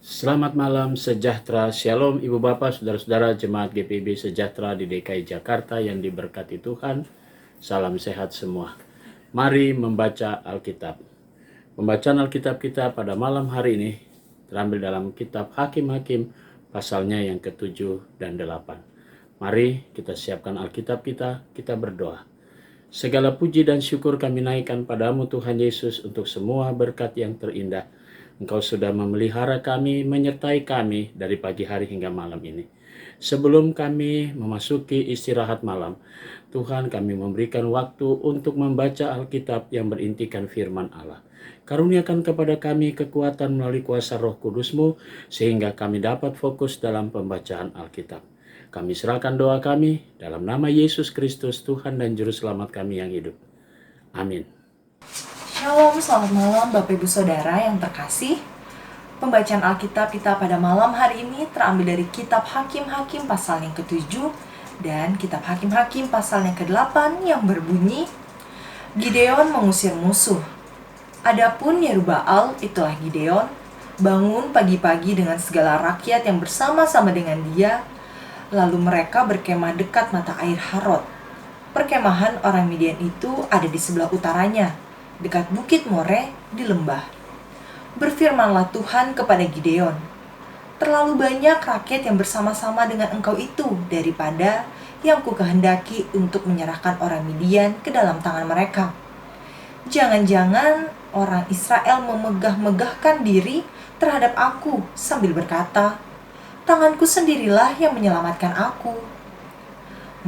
Selamat malam sejahtera, Shalom Ibu Bapak, Saudara-saudara Jemaat GPIB Sejahtera di DKI Jakarta yang diberkati Tuhan. Salam sehat semua. Mari membaca Alkitab. Pembacaan Alkitab kita pada malam hari ini terambil dalam kitab Hakim-Hakim pasalnya yang ke-7 dan 8. Mari kita siapkan Alkitab kita berdoa. Segala puji dan syukur kami naikkan padamu Tuhan Yesus untuk semua berkat yang terindah. Engkau sudah memelihara kami, menyertai kami dari pagi hari hingga malam ini. Sebelum kami memasuki istirahat malam, Tuhan, kami memberikan waktu untuk membaca Alkitab yang berintikan firman Allah. Karuniakan kepada kami kekuatan melalui kuasa Roh Kudus-Mu, sehingga kami dapat fokus dalam pembacaan Alkitab. Kami serahkan doa kami dalam nama Yesus Kristus, Tuhan dan Juru Selamat kami yang hidup. Amin. Shalom, selamat malam Bapak Ibu Saudara yang terkasih. Pembacaan Alkitab kita pada malam hari ini terambil dari kitab Hakim-Hakim pasal yang ke-7 dan kitab Hakim-Hakim pasal yang ke-8 yang berbunyi, Gideon mengusir musuh. Adapun Yerubbaal, itulah Gideon, bangun pagi-pagi dengan segala rakyat yang bersama-sama dengan dia, lalu mereka berkemah dekat mata air Harod. Perkemahan orang Midian itu ada di sebelah utaranya, dekat bukit More di lembah. Berfirmanlah Tuhan kepada Gideon, terlalu banyak rakyat yang bersama-sama dengan engkau itu daripada yang kukehendaki untuk menyerahkan orang Midian ke dalam tangan mereka. Jangan-jangan orang Israel memegah-megahkan diri terhadap aku sambil berkata, tanganku sendirilah yang menyelamatkan aku.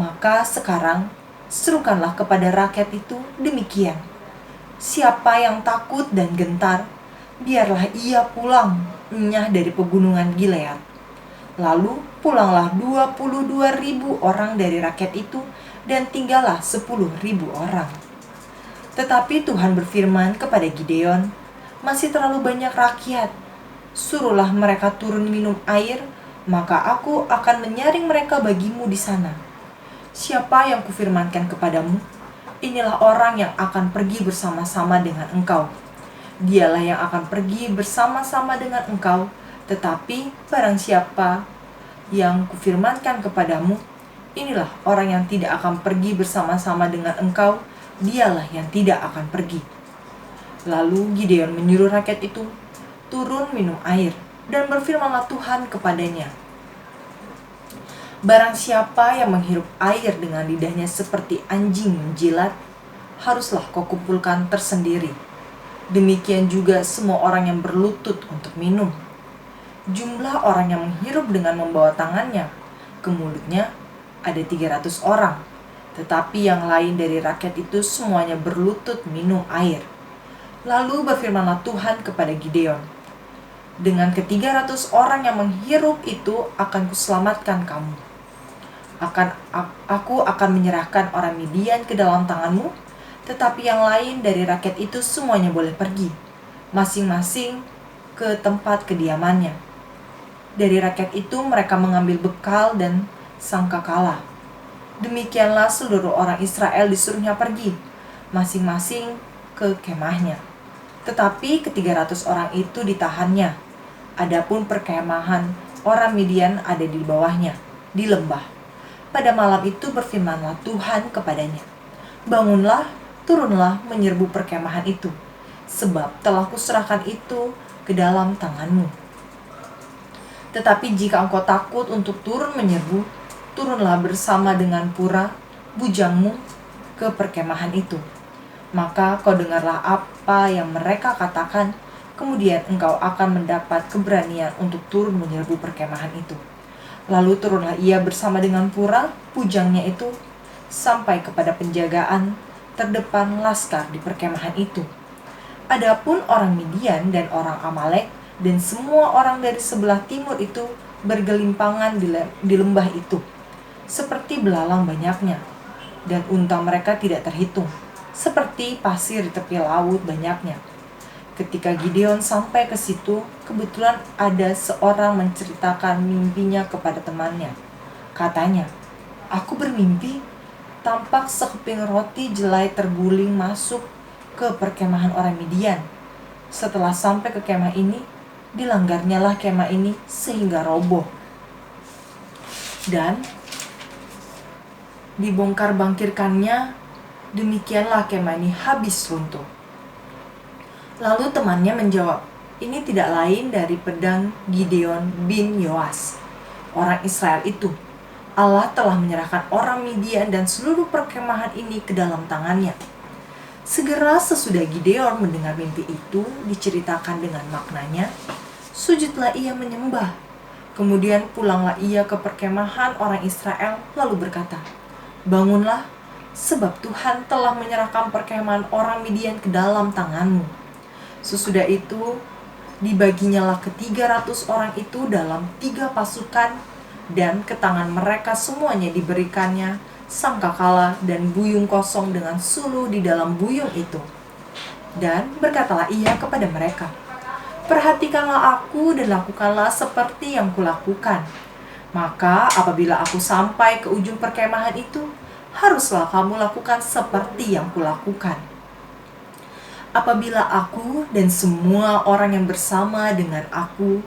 Maka sekarang serukanlah kepada rakyat itu demikian. Siapa yang takut dan gentar, biarlah ia pulang enyah dari pegunungan Gilead. Lalu pulanglah 22.000 orang dari rakyat itu dan tinggallah 10.000 orang. Tetapi Tuhan berfirman kepada Gideon, masih terlalu banyak rakyat. Suruhlah mereka turun minum air, maka aku akan menyaring mereka bagimu di sana. Siapa yang kufirmankan kepadamu, inilah orang yang akan pergi bersama-sama dengan engkau. Dialah yang akan pergi bersama-sama dengan engkau, tetapi barang siapa yang kufirmankan kepadamu, inilah orang yang tidak akan pergi bersama-sama dengan engkau, dialah yang tidak akan pergi. Lalu Gideon menyuruh rakyat itu turun minum air, dan berfirmanlah Tuhan kepadanya, barang siapa yang menghirup air dengan lidahnya seperti anjing menjilat, haruslah kau kumpulkan tersendiri. Demikian juga semua orang yang berlutut untuk minum. Jumlah orang yang menghirup dengan membawa tangannya ke mulutnya ada 300 orang. Tetapi yang lain dari rakyat itu semuanya berlutut minum air. Lalu berfirmanlah Tuhan kepada Gideon, dengan ke-300 orang yang menghirup itu akan kuselamatkan kamu. Aku akan menyerahkan orang Midian ke dalam tanganmu, tetapi yang lain dari rakyat itu semuanya boleh pergi, masing-masing ke tempat kediamannya. Dari rakyat itu mereka mengambil bekal dan sangkakala. Demikianlah seluruh orang Israel disuruhnya pergi, masing-masing ke kemahnya. Tetapi ke-300 orang itu ditahannya. Adapun perkemahan orang Midian ada di bawahnya, di lembah. Pada malam itu berfirmanlah Tuhan kepadanya, bangunlah, turunlah menyerbu perkemahan itu, sebab telah kuserahkan itu ke dalam tanganmu. Tetapi jika engkau takut untuk turun menyerbu, turunlah bersama dengan Pura, bujangmu, ke perkemahan itu. Maka kau dengarlah apa yang mereka katakan, kemudian engkau akan mendapat keberanian untuk turun menyerbu perkemahan itu. Lalu turunlah ia bersama dengan Pura, bujangnya itu, sampai kepada penjagaan terdepan laskar di perkemahan itu. Adapun orang Midian dan orang Amalek dan semua orang dari sebelah timur itu bergelimpangan di lembah itu, seperti belalang banyaknya, dan unta mereka tidak terhitung, seperti pasir di tepi laut banyaknya. Ketika Gideon sampai ke situ, kebetulan ada seorang menceritakan mimpinya kepada temannya. Katanya, aku bermimpi, tampak sekeping roti jelai terguling masuk ke perkemahan orang Midian. Setelah sampai ke kemah ini, Dilanggarnyalah kemah ini sehingga roboh, dan dibongkar bangkirkannya, demikianlah kemah ini habis runtuh. Lalu temannya menjawab, ini tidak lain dari pedang Gideon bin Yoas, orang Israel itu. Allah telah menyerahkan orang Midian dan seluruh perkemahan ini ke dalam tangannya. Segera sesudah Gideon mendengar mimpi itu diceritakan dengan maknanya, sujudlah ia menyembah. Kemudian pulanglah ia ke perkemahan orang Israel lalu berkata, bangunlah, sebab Tuhan telah menyerahkan perkemahan orang Midian ke dalam tanganmu. Sesudah itu dibaginyalah ke 300 orang itu dalam 3 pasukan, dan ke tangan mereka semuanya diberikannya sangkakala dan buyung kosong dengan suluh di dalam buyung itu. Dan berkatalah ia kepada mereka, perhatikanlah aku dan lakukanlah seperti yang kulakukan. Maka apabila aku sampai ke ujung perkemahan itu, haruslah kamu lakukan seperti yang kulakukan. Apabila aku dan semua orang yang bersama dengan aku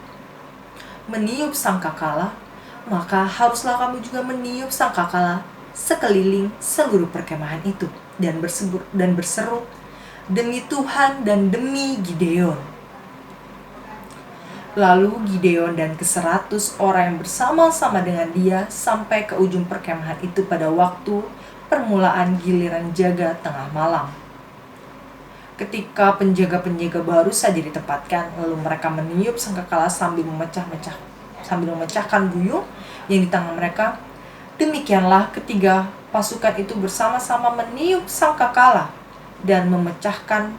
meniup sangkakala, maka haruslah kamu juga meniup sangkakala sekeliling seluruh perkemahan itu dan berseru, demi Tuhan dan demi Gideon. Lalu Gideon dan ke-100 orang yang bersama-sama dengan dia sampai ke ujung perkemahan itu pada waktu permulaan giliran jaga tengah malam. Ketika penjaga-penjaga baru saja ditempatkan, lalu mereka meniup sangkakala sambil memecahkan buyung yang di tangan mereka. Demikianlah ketiga pasukan itu bersama-sama meniup sangkakala dan memecahkan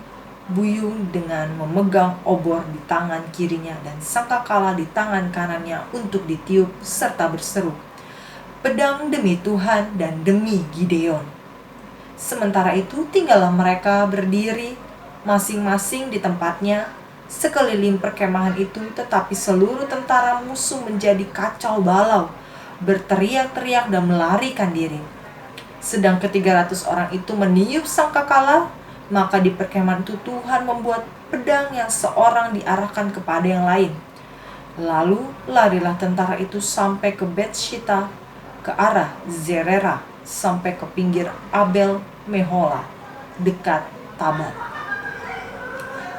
buyung dengan memegang obor di tangan kirinya dan sangkakala di tangan kanannya untuk ditiup serta berseru, pedang demi Tuhan dan demi Gideon. Sementara itu tinggallah mereka berdiri masing-masing di tempatnya sekeliling perkemahan itu, tetapi seluruh tentara musuh menjadi kacau balau, berteriak-teriak dan melarikan diri. Sedang ke-300 orang itu meniup sangkakala, maka di perkemahan itu Tuhan membuat pedang yang seorang diarahkan kepada yang lain. Lalu larilah tentara itu sampai ke Bet-Shita, ke arah Zerera, sampai ke pinggir Abel Mehola, dekat Tabat.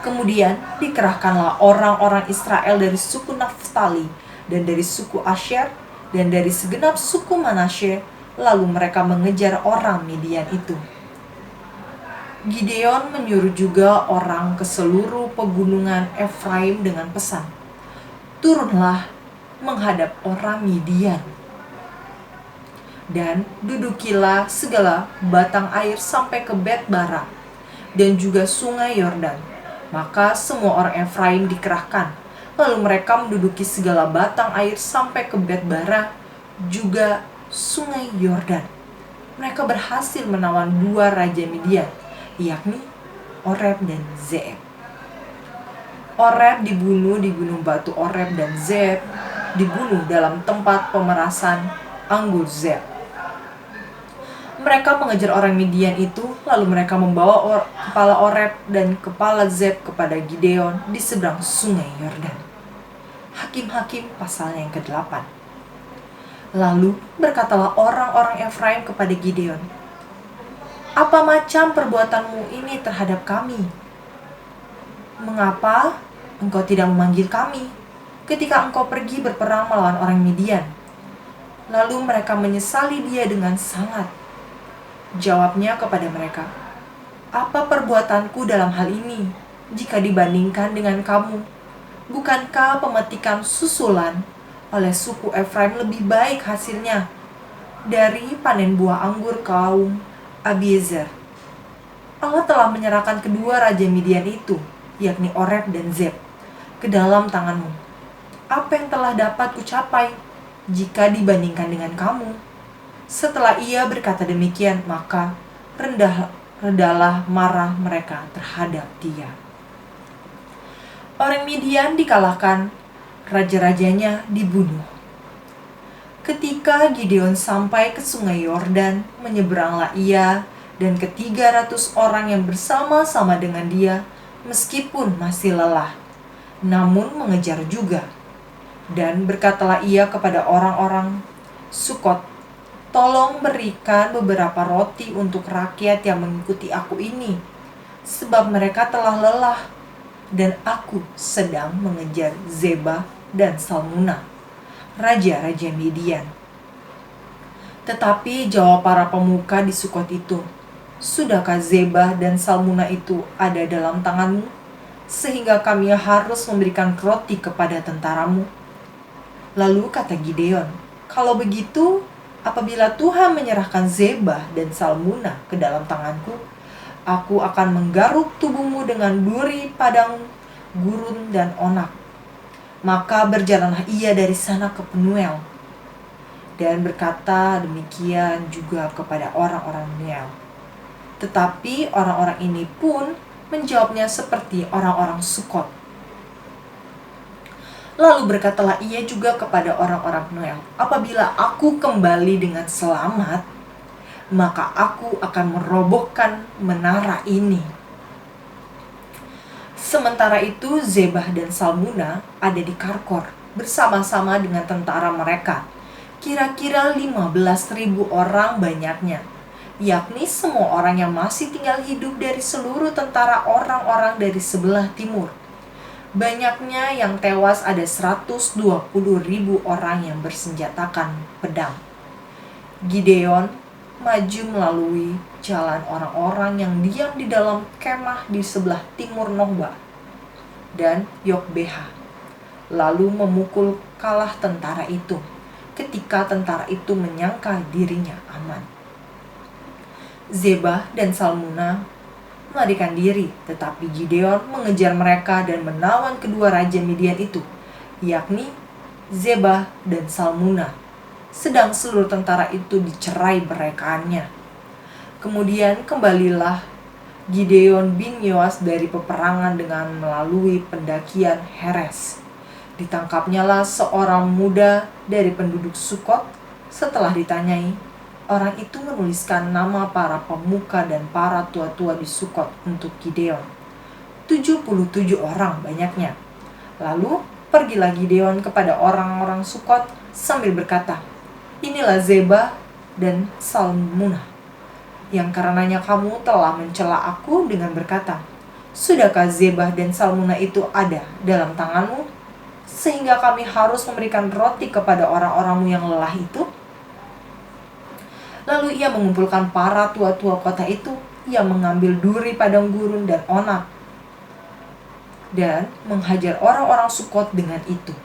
Kemudian dikerahkanlah orang-orang Israel dari suku Naftali dan dari suku Asher dan dari segenap suku Manasye, lalu mereka mengejar orang Midian itu. Gideon menyuruh juga orang ke seluruh pegunungan Efraim dengan pesan, turunlah menghadap orang Midian, dan dudukilah segala batang air sampai ke Bet-bara dan juga sungai Yordan. Maka semua orang Efraim dikerahkan, lalu mereka menduduki segala batang air sampai ke Bet-bara, juga sungai Yordan. Mereka berhasil menawan 2 raja Midian, yakni Oreb dan Zeeb. Oreb dibunuh di gunung batu Oreb dan Zeeb dibunuh dalam tempat pemerasan anggur Zeeb. Mereka mengejar orang Midian itu, lalu mereka membawa kepala Oreb dan kepala Zeeb kepada Gideon di seberang sungai Yordan. Hakim-Hakim pasalnya yang ke-8. Lalu berkatalah orang-orang Efraim kepada Gideon, apa macam perbuatanmu ini terhadap kami? Mengapa engkau tidak memanggil kami ketika engkau pergi berperang melawan orang Midian? Lalu mereka menyesali dia dengan sangat. Jawabnya kepada mereka, apa perbuatanku dalam hal ini jika dibandingkan dengan kamu? Bukankah pemetikan susulan oleh suku Efraim lebih baik hasilnya dari panen buah anggur kaum Abiezer? Allah telah menyerahkan kedua raja Midian itu, yakni Oreb dan Zeeb, ke dalam tanganmu. Apa yang telah dapat kucapai jika dibandingkan dengan kamu? Setelah ia berkata demikian, maka redahlah marah mereka terhadap dia. Orang Midian dikalahkan, raja-rajanya dibunuh. Ketika Gideon sampai ke sungai Yordan, menyeberanglah ia dan ke-300 orang yang bersama-sama dengan dia, meskipun masih lelah. namun mengejar juga. Dan berkatalah ia kepada orang-orang Sukot, "Tolong berikan beberapa roti untuk rakyat yang mengikuti aku ini, sebab mereka telah lelah, dan aku sedang mengejar Zebah dan Salmunna, raja-raja Midian." Tetapi jawab para pemuka di Sukot itu, "Sudahkah Zebah dan Salmunna itu ada dalam tanganmu, sehingga kami harus memberikan roti kepada tentaramu?" Lalu kata Gideon, "Kalau begitu, apabila Tuhan menyerahkan Zebah dan Salmunna ke dalam tanganku, aku akan menggaruk tubuhmu dengan duri, padang, gurun, dan onak." Maka berjalanlah ia dari sana ke Penuel, dan berkata demikian juga kepada orang-orang Penuel. Tetapi orang-orang ini pun menjawabnya seperti orang-orang Sukot. Lalu berkatalah ia juga kepada orang-orang Penuel, "Apabila aku kembali dengan selamat, maka aku akan merobohkan menara ini." Sementara itu Zebah dan Salmunna ada di Karkor bersama-sama dengan tentara mereka, kira-kira 15.000 orang banyaknya, yakni semua orang yang masih tinggal hidup dari seluruh tentara orang-orang dari sebelah timur. Banyaknya yang tewas ada 120.000 orang yang bersenjatakan pedang. Gideon maju melalui jalan orang-orang yang diam di dalam kemah di sebelah timur Nobah dan Yokbeha, lalu memukul kalah tentara itu, ketika tentara itu menyangka dirinya aman. Zebah dan Salmunna melarikan diri, tetapi Gideon mengejar mereka dan menawan kedua raja Midian itu, yakni Zebah dan Salmunna, sedang seluruh tentara itu dicerai berekaannya. Kemudian kembalilah Gideon bin Yoas dari peperangan dengan melalui pendakian Heres. Ditangkapnyalah seorang muda dari penduduk Sukot. Setelah ditanyai, orang itu menuliskan nama para pemuka dan para tua-tua di Sukot untuk Gideon. 77 orang banyaknya. Lalu pergilah Gideon kepada orang-orang Sukot sambil berkata, "Inilah Zebah dan Salmunna, yang karenanya kamu telah mencela aku dengan berkata, 'Sudahkah Zebah dan Salmunna itu ada dalam tanganmu, sehingga kami harus memberikan roti kepada orang-orangmu yang lelah itu?' Lalu ia mengumpulkan para tua-tua kota itu, ia mengambil duri, padang gurun, dan onak, dan menghajar orang-orang Sukot dengan itu.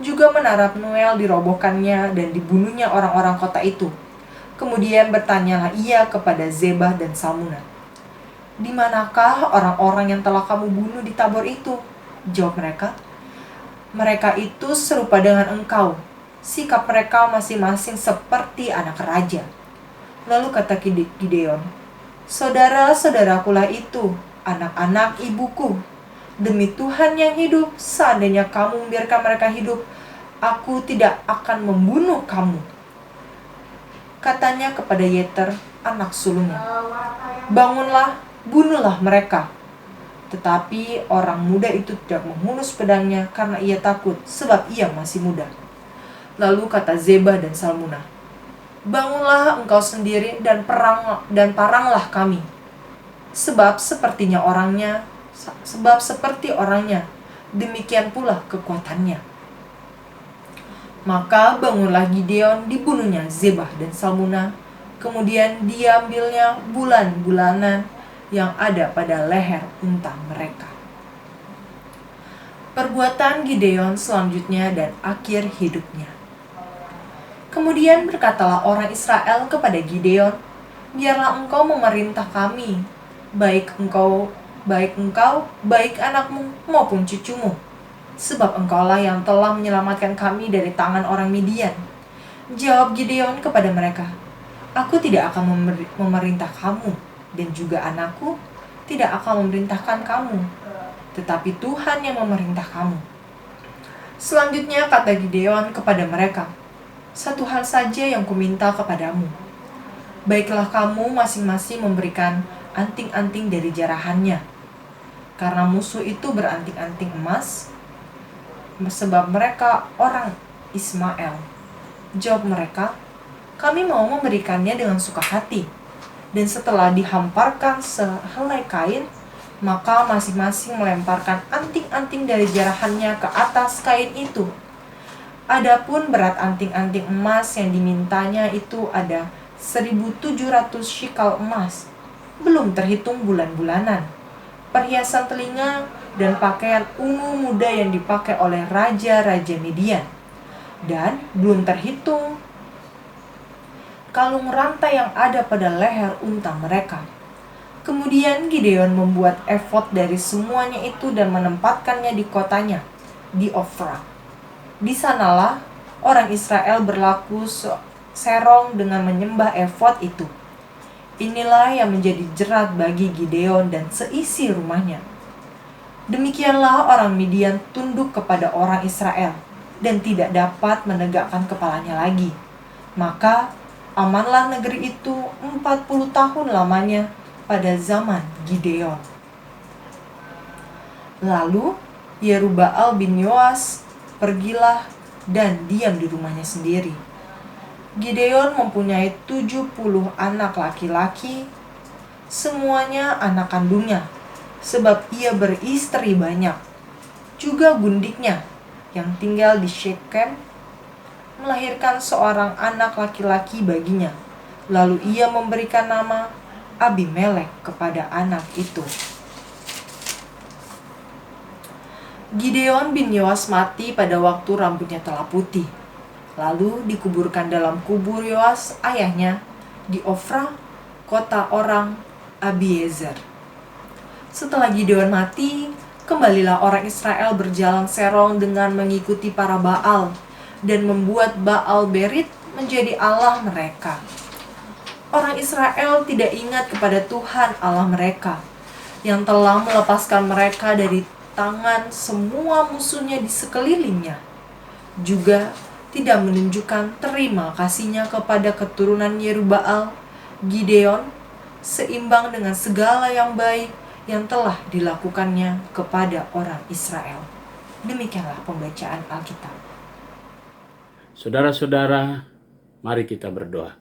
Juga menara Penuel dirobohkannya dan dibunuhnya orang-orang kota itu. Kemudian bertanyalah ia kepada Zebah dan Salmunna, 'Di manakah orang-orang yang telah kamu bunuh di Tabor itu?' Jawab mereka, 'Mereka itu serupa dengan engkau. Sikap mereka masing-masing seperti anak raja.' Lalu kata Gideon, 'Saudara-saudarakulah itu, anak-anak ibuku. Demi Tuhan yang hidup, seandainya kamu membiarkan mereka hidup, aku tidak akan membunuh kamu.' Katanya kepada Yeter, anak sulungnya, 'Bangunlah, bunuhlah mereka.' Tetapi orang muda itu tidak menghunus pedangnya karena ia takut, sebab ia masih muda. Lalu kata Zebah dan Salmunna, 'Bangunlah engkau sendiri dan paranglah kami, sebab seperti orangnya, demikian pula kekuatannya.' Maka bangunlah Gideon, dibunuhnya Zebah dan Salmunna. Kemudian diambilnya bulan-bulanan yang ada pada leher unta mereka. Perbuatan Gideon selanjutnya dan akhir hidupnya. Kemudian berkatalah orang Israel kepada Gideon, 'Biarlah engkau memerintah kami, baik engkau, baik anakmu maupun cucumu, sebab engkaulah yang telah menyelamatkan kami dari tangan orang Midian.' Jawab Gideon kepada mereka, 'Aku tidak akan memerintah kamu, dan juga anakku tidak akan memerintahkan kamu, tetapi Tuhan yang memerintah kamu.' Selanjutnya kata Gideon kepada mereka, 'Satu hal saja yang kuminta kepadamu. Baiklah kamu masing-masing memberikan anting-anting dari jarahannya. karena musuh itu beranting-anting emas, sebab mereka orang Ismael. Jawab mereka, kami mau memberikannya dengan suka hati. Dan setelah dihamparkan sehelai kain, maka masing-masing melemparkan anting-anting dari jarahannya ke atas kain itu. Adapun berat anting-anting emas yang dimintanya itu ada 1.700 shikal emas, belum terhitung bulan-bulanan, perhiasan telinga, dan pakaian ungu muda yang dipakai oleh raja-raja Midian. Dan belum terhitung kalung rantai yang ada pada leher unta mereka. Kemudian Gideon membuat efod dari semuanya itu dan menempatkannya di kotanya, di Ofra. Di sanalah orang Israel berlaku serong dengan menyembah efod itu. Inilah yang menjadi jerat bagi Gideon dan seisi rumahnya. Demikianlah orang Midian tunduk kepada orang Israel dan tidak dapat menegakkan kepalanya lagi. Maka amanlah negeri itu 40 tahun lamanya pada zaman Gideon. Lalu Yerubbaal bin Yoas pergilah dan diam di rumahnya sendiri. Gideon mempunyai 70 anak laki-laki, semuanya anak kandungnya, sebab ia beristri banyak. Juga gundiknya yang tinggal di Syekhem melahirkan seorang anak laki-laki baginya. Lalu ia memberikan nama Abimelek kepada anak itu. Gideon bin Yoas mati pada waktu rambutnya telah putih. Lalu dikuburkan dalam kubur Yoas ayahnya di Ofra, kota orang Abiezer. Setelah Gideon mati, kembalilah orang Israel berjalan serong dengan mengikuti para Baal dan membuat Baal Berit menjadi Allah mereka. Orang Israel tidak ingat kepada Tuhan Allah mereka, yang telah melepaskan mereka dari tangan semua musuhnya di sekelilingnya. Juga tidak menunjukkan terima kasihnya kepada keturunan Yerubbaal, Gideon, seimbang dengan segala yang baik yang telah dilakukannya kepada orang Israel. Demikianlah pembacaan Alkitab. Saudara-saudara, mari kita berdoa.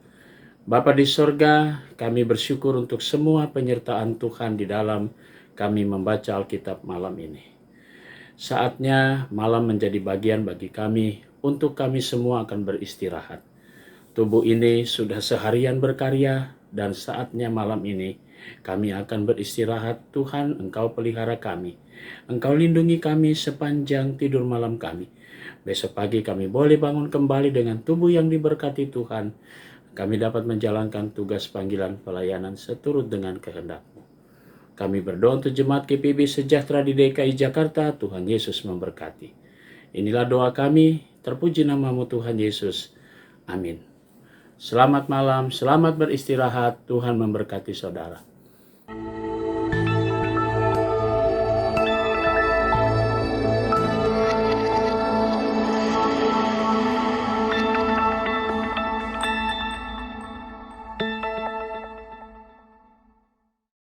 Bapa di sorga, kami bersyukur untuk semua penyertaan Tuhan di dalam kami membaca Alkitab malam ini. Saatnya malam menjadi bagian bagi kami untuk kami semua akan beristirahat. Tubuh ini sudah seharian berkarya dan saatnya malam ini kami akan beristirahat. Tuhan, Engkau pelihara kami. Engkau lindungi kami sepanjang tidur malam kami. Besok pagi kami boleh bangun kembali dengan tubuh yang diberkati Tuhan. Kami dapat menjalankan tugas panggilan pelayanan seturut dengan kehendak-Mu. Kami berdoa untuk jemaat GPIB sejahtera di DKI Jakarta. Tuhan Yesus memberkati. Inilah doa kami. Terpuji nama-Mu Tuhan Yesus. Amin. Selamat malam, selamat beristirahat. Tuhan memberkati saudara.